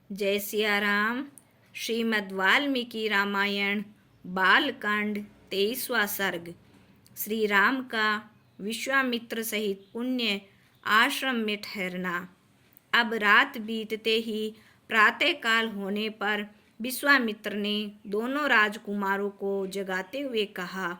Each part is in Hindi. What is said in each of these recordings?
जय सिया राम। श्रीमद् वाल्मीकि रामायण बालकांड 23वां सर्ग। श्री राम का विश्वामित्र सहित पुण्य आश्रम में ठहरना। अब रात बीतते ही प्रातःकाल होने पर विश्वामित्र ने दोनों राजकुमारों को जगाते हुए कहा,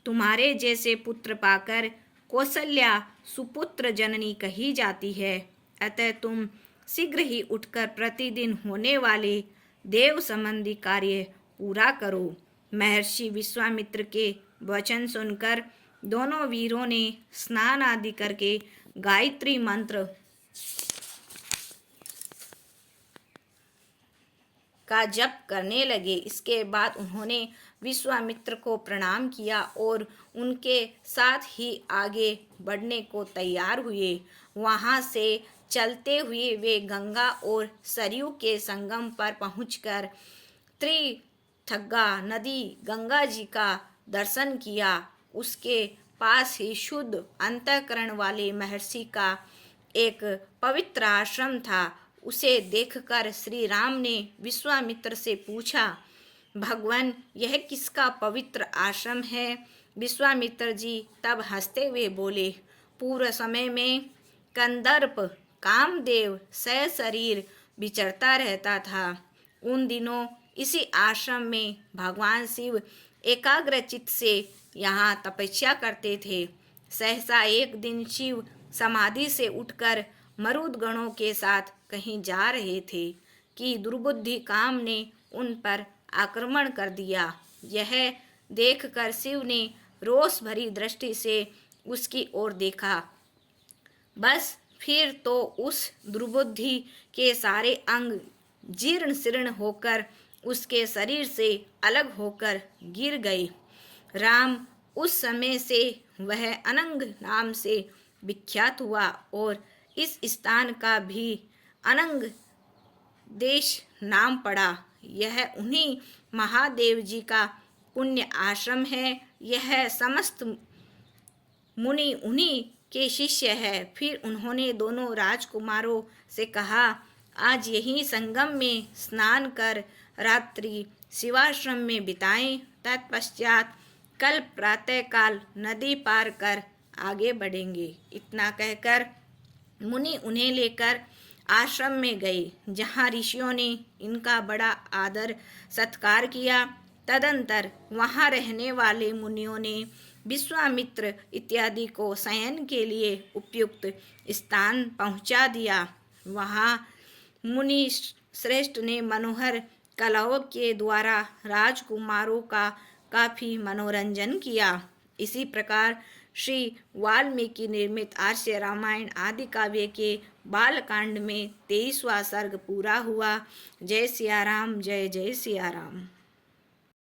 तुम्हारे जैसे पुत्र पाकर कौशल्या सुपुत्र जननी कही जाती है, अतः तुम शीघ्र ही उठकर प्रतिदिन होने वाले देव संबंधी कार्य पूरा करो। महर्षि विश्वामित्र के वचन सुनकर दोनों वीरों ने स्नान आदि करके गायत्री मंत्र का जप करने लगे। इसके बाद उन्होंने विश्वामित्र को प्रणाम किया और उनके साथ ही आगे बढ़ने को तैयार हुए। वहां से चलते हुए वे गंगा और सरयू के संगम पर पहुंचकर त्रिठग्गा नदी गंगा जी का दर्शन किया। उसके पास ही शुद्ध अंतःकरण वाले महर्षि का एक पवित्र आश्रम था। उसे देखकर श्री राम ने विश्वामित्र से पूछा, भगवान, यह किसका पवित्र आश्रम है? विश्वामित्र जी तब हंसते हुए बोले, पूर्व समय में कंदर्प कामदेव सशरीर विचरता रहता था। उन दिनों इसी आश्रम में भगवान शिव एकाग्रचित्त से यहाँ तपस्या करते थे। सहसा एक दिन शिव समाधि से उठकर मरुदगणों के साथ कहीं जा रहे थे कि दुर्बुद्धि काम ने उन पर आक्रमण कर दिया। यह देखकर शिव ने रोष भरी दृष्टि से उसकी ओर देखा। बस फिर तो उस दुर्बुद्धि के सारे अंग जीर्ण शीर्ण होकर उसके शरीर से अलग होकर गिर गए। राम उस समय से वह अनंग नाम से विख्यात हुआ और इस स्थान का भी अनंग देश नाम पड़ा। यह उन्हीं महादेव जी का पुण्य आश्रम है। यह समस्त मुनि उन्हीं के शिष्य है। फिर उन्होंने दोनों राजकुमारों से कहा, आज यहीं संगम में स्नान कर रात्रि शिवाश्रम में बिताएं। तत्पश्चात कल प्रातःकाल नदी पार कर आगे बढ़ेंगे। इतना कहकर मुनि उन्हें लेकर आश्रम में गए, जहाँ ऋषियों ने इनका बड़ा आदर सत्कार किया। तदंतर वहाँ रहने वाले मुनियों ने विश्वामित्र इत्यादि को शयन के लिए उपयुक्त स्थान पहुँचा दिया। वहाँ मुनि श्रेष्ठ ने मनोहर कलहों के द्वारा राजकुमारों का काफी मनोरंजन किया। इसी प्रकार श्री वाल्मीकि निर्मित आर्ष रामायण आदि काव्य के बालकांड में 23वां सर्ग पूरा हुआ। जय सिया राम, जय जय सिया राम।